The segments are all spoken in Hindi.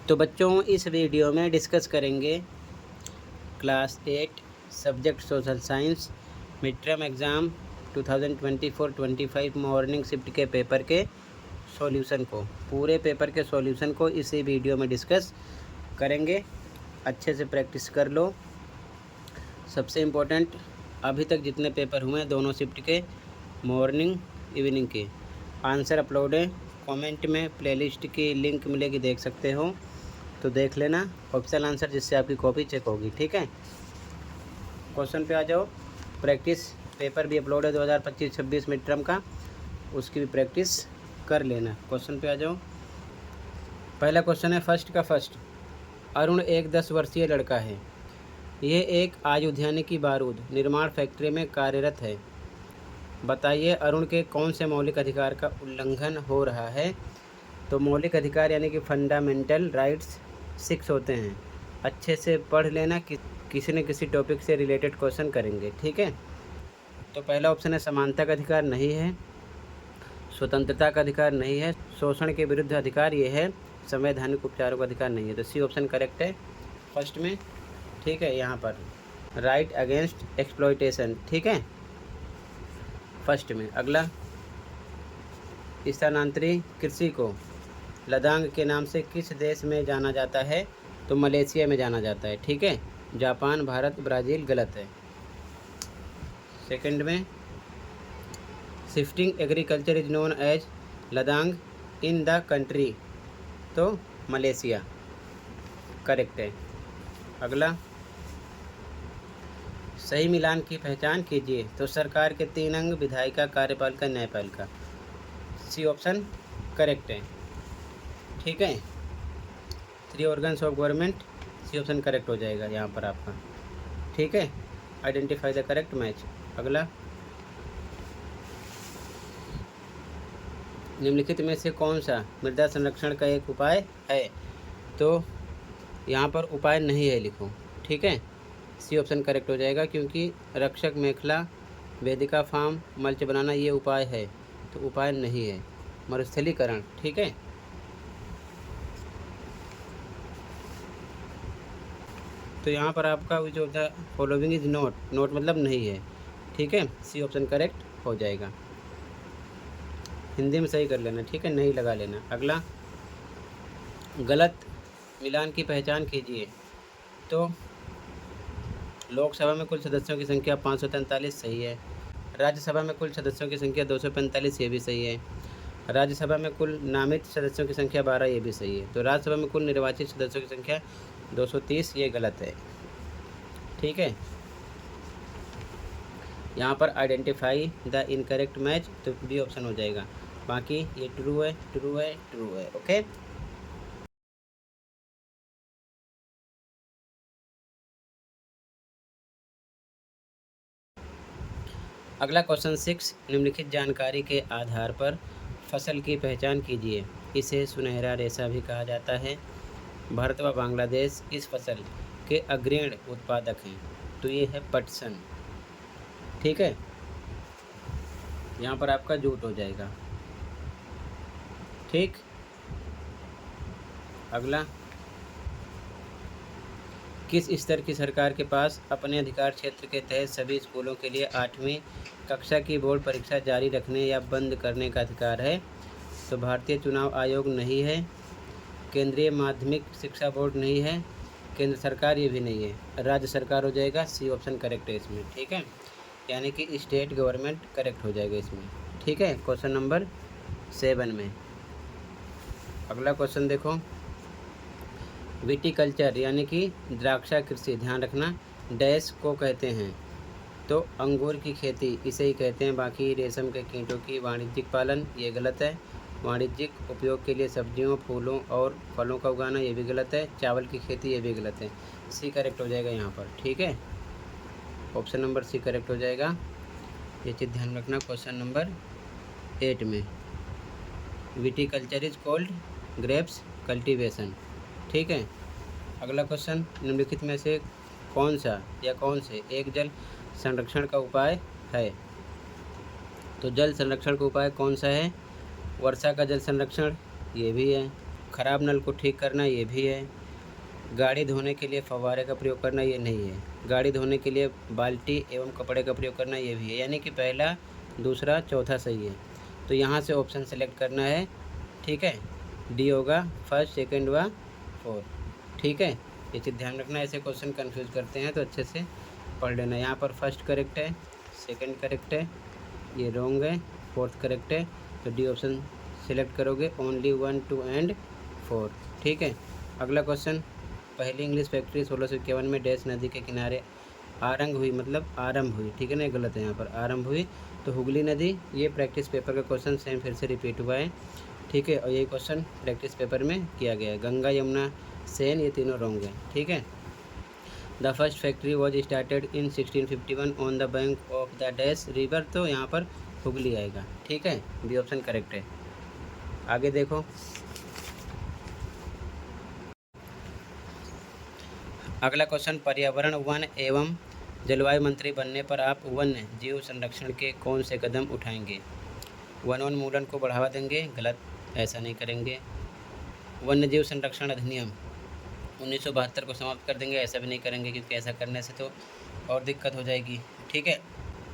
तो बच्चों, इस वीडियो में डिस्कस करेंगे class 8 subject social science mid term exam 2024-25 morning shift के पेपर के सॉल्यूशन को, पूरे पेपर के सॉल्यूशन को इसी वीडियो में डिस्कस करेंगे। अच्छे से प्रैक्टिस कर लो। सबसे इम्पोर्टेंट, अभी तक जितने पेपर हुए हैं दोनों शिफ्ट के, मॉर्निंग इवनिंग के, आंसर अपलोड है। कमेंट में प्लेलिस्ट की लिंक मिलेगी, देख सकते हो, तो देख लेना ऑप्शनल आंसर, जिससे आपकी कॉपी चेक होगी। ठीक है, क्वेश्चन पे आ जाओ। प्रैक्टिस पेपर भी अपलोड है 2025-26 मिड टर्म का, उसकी भी प्रैक्टिस कर लेना। क्वेश्चन पे आ जाओ। पहला क्वेश्चन है फर्स्ट का फर्स्ट। अरुण एक 10 वर्षीय लड़का है। यह एक आयुधानिकी बारूद निर्माण फैक्ट्री में कार्यरत है। बताइए अरुण के कौन से मौलिक अधिकार का उल्लंघन हो रहा है। तो मौलिक अधिकार यानी कि फंडामेंटल राइट्स 6 होते हैं। अच्छे से पढ़ लेना, किसी न किसी टॉपिक से रिलेटेड क्वेश्चन करेंगे। ठीक है, तो पहला ऑप्शन है समानता का अधिकार नहीं है, स्वतंत्रता का अधिकार नहीं है, शोषण के विरुद्ध अधिकार ये है, संवैधानिक उपचारों का अधिकार नहीं है। तो सी ऑप्शन करेक्ट है फर्स्ट में। ठीक है, यहाँ पर राइट अगेंस्ट एक्सप्लॉयटेशन, ठीक है, फर्स्ट में। अगला, स्थानांतरी कृषि को लदांग के नाम से किस देश में जाना जाता है। तो मलेशिया में जाना जाता है। ठीक है, जापान, भारत, ब्राज़ील गलत है। सेकंड में, shifting agriculture is known as ladang in the country. तो मलेशिया करेक्ट है। अगला, सही मिलान की पहचान कीजिए। तो सरकार के 3 अंग, विधायिका, कार्यपालिका, न्यायपालिका। सी ऑप्शन करेक्ट है। ठीक है, 3 organs of government, C option correct हो जाएगा यहाँ पर आपका। ठीक है, आइडेंटिफाई द करेक्ट मैच। अगला, निम्नलिखित में से कौन सा मृदा संरक्षण का एक उपाय है। तो यहाँ पर उपाय नहीं है लिखो। ठीक है, सी ऑप्शन करेक्ट हो जाएगा, क्योंकि रक्षक मेखला, वेदिका फार्म, मल्च बनाना ये उपाय है, तो उपाय नहीं है, मरुस्थलीकरण। ठीक है, तो यहाँ पर आपका जो था फॉलोइंग इज नोट, नोट मतलब नहीं है। ठीक है, सी ऑप्शन करेक्ट हो जाएगा। हिंदी में सही कर लेना, ठीक है, नहीं लगा लेना। अगला, गलत मिलान की पहचान कीजिए। तो लोकसभा में कुल सदस्यों की संख्या 543 सही है। राज्यसभा में कुल सदस्यों की संख्या 245, ये भी सही है। राज्यसभा में कुल नामित सदस्यों की संख्या 12, ये भी सही है। तो राज्यसभा में कुल निर्वाचित सदस्यों की संख्या 230, ये गलत है। ठीक है, यहाँ पर आइडेंटिफाई द इनकरेक्ट मैच, तो बी ऑप्शन हो जाएगा। बाकी ये ट्रू है, ट्रू है, ट्रू है। ओके, अगला क्वेश्चन 6, निम्नलिखित जानकारी के आधार पर फसल की पहचान कीजिए। इसे सुनहरा रेशा भी कहा जाता है। भारत व बांग्लादेश इस फसल के अग्रणी उत्पादक हैं। तो ये है पटसन। ठीक है, यहाँ पर आपका जूट हो जाएगा। ठीक, अगला, किस स्तर की सरकार के पास अपने अधिकार क्षेत्र के तहत सभी स्कूलों के लिए 8वीं कक्षा की बोर्ड परीक्षा जारी रखने या बंद करने का अधिकार है। तो भारतीय चुनाव आयोग नहीं है, केंद्रीय माध्यमिक शिक्षा बोर्ड नहीं है, केंद्र सरकार ये भी नहीं है, राज्य सरकार हो जाएगा। सी ऑप्शन करेक्ट है इसमें। ठीक है, यानी कि स्टेट गवर्नमेंट करेक्ट हो जाएगा इसमें। ठीक है, क्वेश्चन नंबर 7 में। अगला क्वेश्चन देखो, विटीकल्चर यानी कि द्राक्षा कृषि, ध्यान रखना, डैश को कहते हैं। तो अंगूर की खेती इसे ही कहते हैं। बाकी रेशम के कीटों की वाणिज्यिक पालन, ये गलत है। वाणिज्यिक उपयोग के लिए सब्जियों, फूलों और फलों का उगाना, ये भी गलत है। चावल की खेती, ये भी गलत है। सी करेक्ट हो जाएगा यहाँ पर। ठीक है, ऑप्शन नंबर सी करेक्ट हो जाएगा। ये चीज़ ध्यान रखना। क्वेश्चन नंबर 8 में, viticulture is called grapes cultivation. ठीक है, अगला क्वेश्चन, निम्नलिखित में से कौन सा या कौन से एक जल संरक्षण का उपाय है। तो जल संरक्षण का उपाय कौन सा है। वर्षा का जल संरक्षण, ये भी है। ख़राब नल को ठीक करना ये भी है। गाड़ी धोने के लिए फव्वारे का प्रयोग करना ये नहीं है। गाड़ी धोने के लिए बाल्टी एवं कपड़े का प्रयोग करना ये भी है। यानी कि पहला, दूसरा, चौथा सही है। तो यहाँ से ऑप्शन सेलेक्ट करना है। ठीक है, डी होगा फर्स्ट, सेकंड व फोर्थ। ठीक है, ये चीज़ ध्यान रखना, ऐसे क्वेश्चन कंफ्यूज करते हैं तो अच्छे से पढ़ लेना। यहाँ पर फर्स्ट करेक्ट है, सेकंड करेक्ट है, ये रॉन्ग है, फोर्थ करेक्ट है। तो डी ऑप्शन सिलेक्ट करोगे, ओनली 1, 2 एंड 4। ठीक है, अगला क्वेश्चन, पहली इंग्लिश फैक्ट्री 1651 में डैश नदी के किनारे आरंभ हुई, मतलब आरंभ हुई। ठीक है ना, गलत है यहाँ पर, आरंभ हुई तो हुगली नदी। ये प्रैक्टिस पेपर का क्वेश्चन सेम फिर से रिपीट हुआ है। ठीक है, और ये क्वेश्चन प्रैक्टिस पेपर में किया गया है। गंगा, यमुना, सेन, ये तीनों रॉन्ग है। ठीक है, the first factory was started in 1651 on the bank of the dash river. तो यहाँ पर हुगली आएगा। ठीक है, बी ऑप्शन करेक्ट है। आगे देखो, अगला क्वेश्चन, पर्यावरण, वन एवं जलवायु मंत्री बनने पर आप वन्य जीव संरक्षण के कौन से कदम उठाएंगे? वनोन्मूलन को बढ़ावा देंगे? गलत, ऐसा नहीं करेंगे। वन्य जीव संरक्षण अधिनियम 1972 को समाप्त कर देंगे? ऐसा भी नहीं करेंगे, क्योंकि ऐसा करने से तो और दिक्कत हो जाएगी। ठीक है,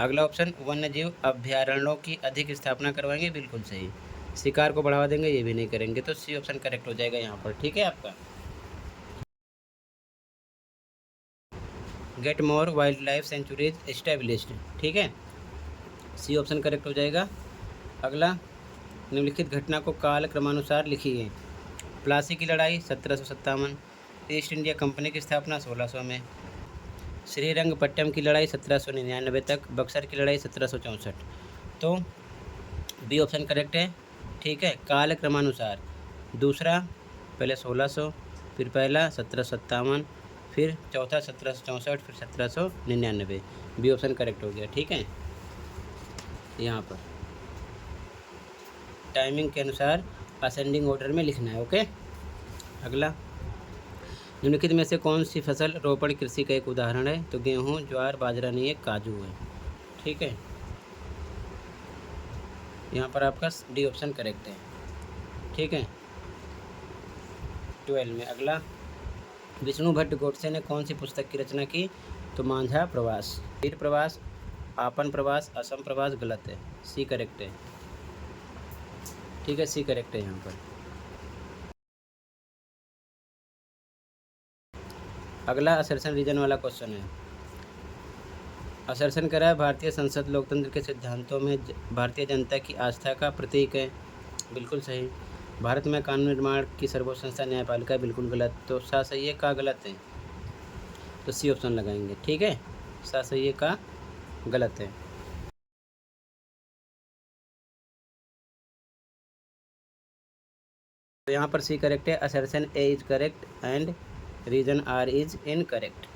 अगला ऑप्शन, वन्य जीव अभ्यारण्यों की अधिक स्थापना करवाएंगे? बिल्कुल सही। शिकार को बढ़ावा देंगे? ये भी नहीं करेंगे। तो सी ऑप्शन करेक्ट हो जाएगा यहाँ पर। ठीक है, आपका get more wild life sanctuaries established. ठीक है, सी ऑप्शन करेक्ट हो जाएगा। अगला, निम्नलिखित घटना को काल क्रमानुसार लिखिए। प्लासी की लड़ाई 1757, ईस्ट इंडिया कंपनी की स्थापना 1600 में, श्रीरंगपट्टम की लड़ाई 1799 तक, बक्सर की लड़ाई 1764। तो बी ऑप्शन करेक्ट है। ठीक है, काल क्रमानुसार, दूसरा पहले 1600, फिर पहला 1757, फिर चौथा 1764, फिर 1799। बी ऑप्शन करेक्ट हो गया। ठीक है, यहाँ पर टाइमिंग के अनुसार असेंडिंग ऑर्डर में लिखना है। ओके, अगला, निम्नलिखित में से कौन सी फसल रोपण कृषि का एक उदाहरण है? तो गेहूँ, ज्वार, बाजरा नहीं है, काजू है। ठीक है, यहाँ पर आपका डी ऑप्शन करेक्ट है। ठीक है, 12 में अगला, विष्णु भट्ट गोडसे ने कौन सी पुस्तक की रचना की? तो मांझा प्रवास, वीर प्रवास, आपन प्रवास, असम प्रवास। गलत है, सी करेक्ट है। ठीक है, सी करेक्ट है यहाँ पर। अगला असर्शन रीजन वाला क्वेश्चन है। असर्शन करा है, भारतीय संसद लोकतंत्र के सिद्धांतों में भारतीय जनता की आस्था का प्रतीक है। बिल्कुल सही। भारत में कानून निर्माण की सर्वोच्च संस्था न्यायपालिका। बिल्कुल गलत। तो सा सही है, का गलत है? तो सी ऑप्शन लगाएंगे। ठीक है, सा सही है, का गलत है। तो यहाँ पर सी करेक्ट है, assertion A is correct and reason R is incorrect.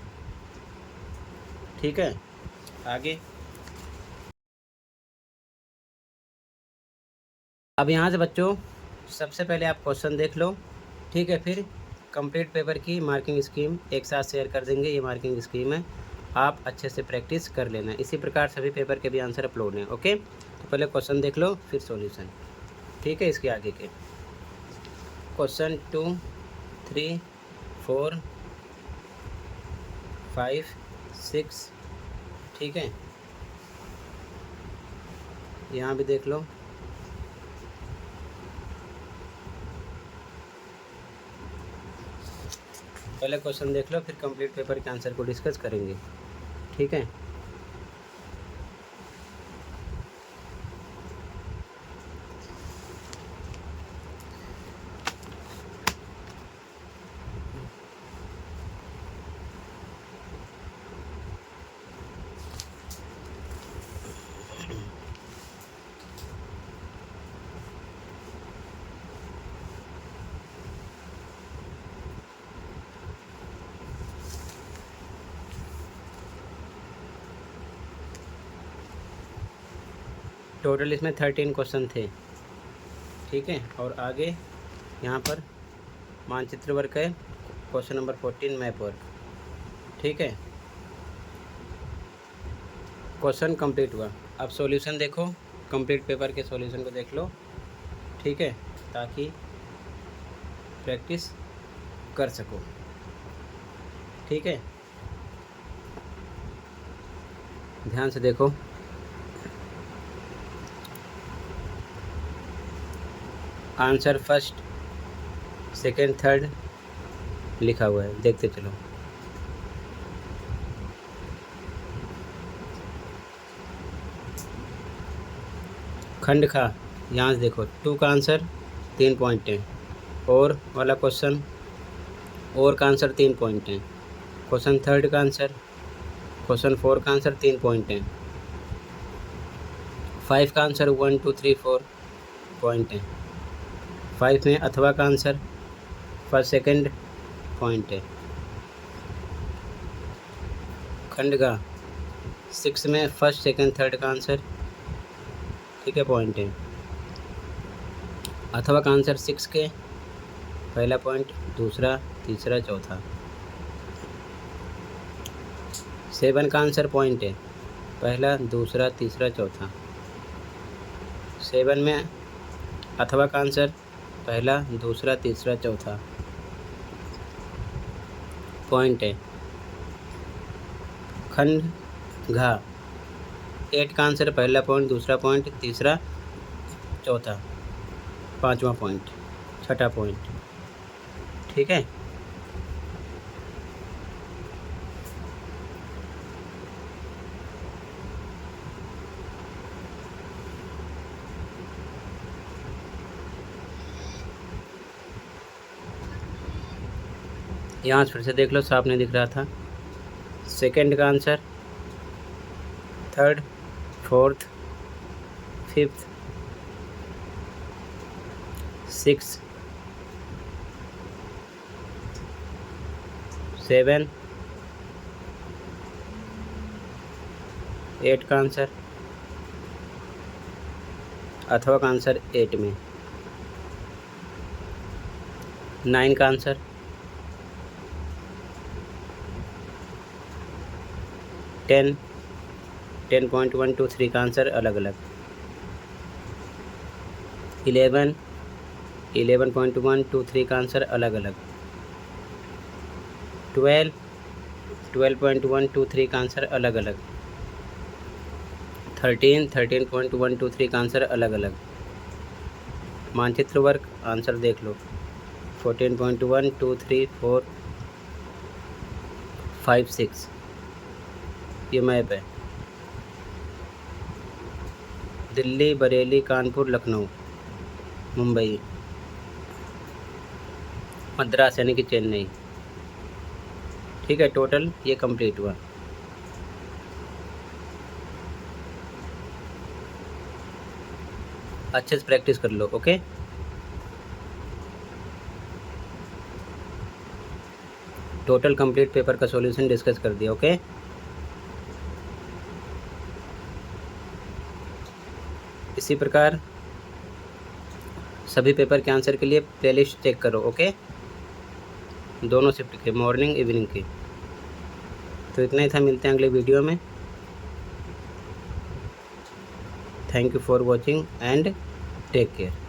ठीक है, आगे अब यहाँ से बच्चों सबसे पहले आप क्वेश्चन देख लो। ठीक है, फिर कंप्लीट पेपर की मार्किंग स्कीम एक साथ शेयर कर देंगे। ये मार्किंग स्कीम है, आप अच्छे से प्रैक्टिस कर लेना। इसी प्रकार सभी पेपर के भी आंसर अपलोड हैं। ओके, तो पहले क्वेश्चन देख लो, फिर सॉल्यूशन। ठीक है, इसके आगे के क्वेश्चन 2, 3, 4, 5, 6। ठीक है, यहाँ भी देख लो। पहले क्वेश्चन देख लो, फिर कंप्लीट पेपर के आंसर को डिस्कस करेंगे। ठीक है, टोटल इसमें 13 क्वेश्चन थे। ठीक है, और आगे यहाँ पर मानचित्र वर्क है, क्वेश्चन नंबर 14 मैप वर्क। ठीक है, क्वेश्चन कंप्लीट हुआ। अब सॉल्यूशन देखो, कंप्लीट पेपर के सॉल्यूशन को देख लो। ठीक है, ताकि प्रैक्टिस कर सको। ठीक है, ध्यान से देखो। आंसर फर्स्ट, सेकंड, थर्ड लिखा हुआ है, देखते चलो। खंड खा, यहाँ से देखो 2 का आंसर 3 पॉइंट है। और वाला क्वेश्चन, और का आंसर 3 पॉइंट है। क्वेश्चन थर्ड का आंसर, क्वेश्चन 4 का आंसर 3 पॉइंट है। 5 का आंसर 1 2 3 4 पॉइंट है। 5 में अथवा का आंसर फर्स्ट सेकंड पॉइंट है। खंड का 6 में फर्स्ट सेकंड थर्ड का आंसर, ठीक है, पॉइंट है। अथवा का आंसर 6 के पहला पॉइंट, दूसरा, तीसरा, चौथा। 7 का आंसर पॉइंट है, पहला, दूसरा, तीसरा, चौथा। 7 में अथवा का आंसर पहला, दूसरा, तीसरा, चौथा पॉइंट है। खंड घा 8 का आंसर पहला पॉइंट, दूसरा पॉइंट, तीसरा, चौथा, पांचवा पॉइंट, छठा पॉइंट। ठीक है, यहाँ फिर से देख लो, साफ नहीं दिख रहा था। सेकंड का आंसर, थर्ड, फोर्थ, फिफ्थ, 6, 7, 8 का आंसर, अथवा का आंसर 8 में। 9 का आंसर, 10, 10.1 2 3 का आंसर अलग अलग। 11, 11.1 2 3 का आंसर अलग अलग। 12, 12.1 2 3 का आंसर अलग अलग। 13, 13.1 2 3 का आंसर अलग अलग। मानचित्र वर्क आंसर देख लो। 14.1 2 3 4 5 6 ये मैप है। दिल्ली, बरेली, कानपुर, लखनऊ, मुंबई, मद्रास यानी कि चेन्नई। ठीक है, टोटल ये कंप्लीट हुआ। अच्छे से प्रैक्टिस कर लो। ओके, टोटल कंप्लीट पेपर का सॉल्यूशन डिस्कस कर दिया। ओके, इसी प्रकार सभी पेपर के आंसर के लिए प्लेलिस्ट चेक करो। ओके, दोनों शिफ्ट के, मॉर्निंग इवनिंग के। तो इतना ही था, मिलते हैं अगले वीडियो में। Thank you for watching and take care.